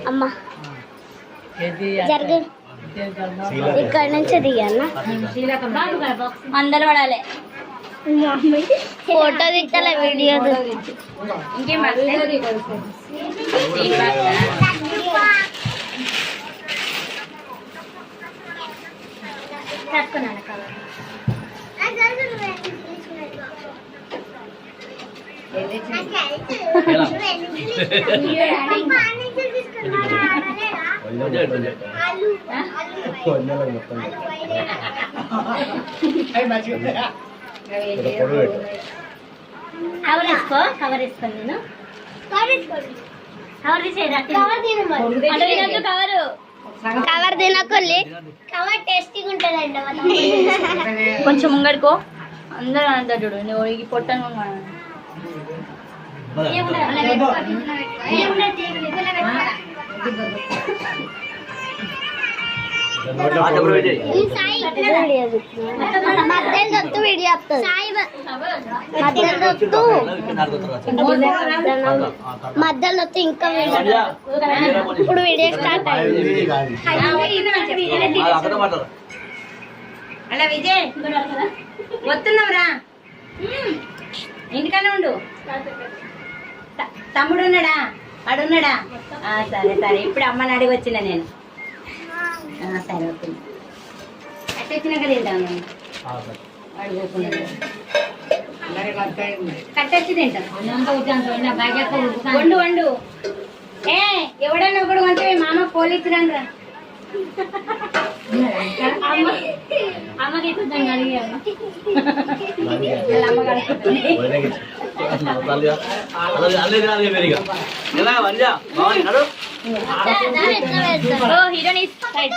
అమ్మా జరుగు ఇక్కడ నుంచి దిగన్నా అందరు పడాలి ఫోటో దిక్కలే వీడియో ఇంకేం కవర్ వేసుకో కవర్ వేసుకోండి నేను కవర్ తినకొల్లి కవర్ టేస్టీగా ఉంటుందండి కొంచెం ముంగడుకో అందరూ అంటారు చూడు నువ్వు ఈ పొట్టను మధ్యలో ఇంకా ఇప్పుడు వీడియో స్టార్ట్ అలా విజయ్ వస్తున్నావురా ఇంటికన్నా ఉండు తమ్ముడు ఉన్నాడా అడున్నాడా సరే సరే ఇప్పుడు అమ్మని అడిగి వచ్చిన నేను సరే ఓకే కట్టొచ్చినాక తింటాను నేను కట్టొచ్చి తింటాను వండు వండు ఎవడన్నా ఒకడు కొంటే మా అమ్మ పోలిచ్చిరండి రా అమ్మకి కొంచెం అడిగాను హీరోయిన్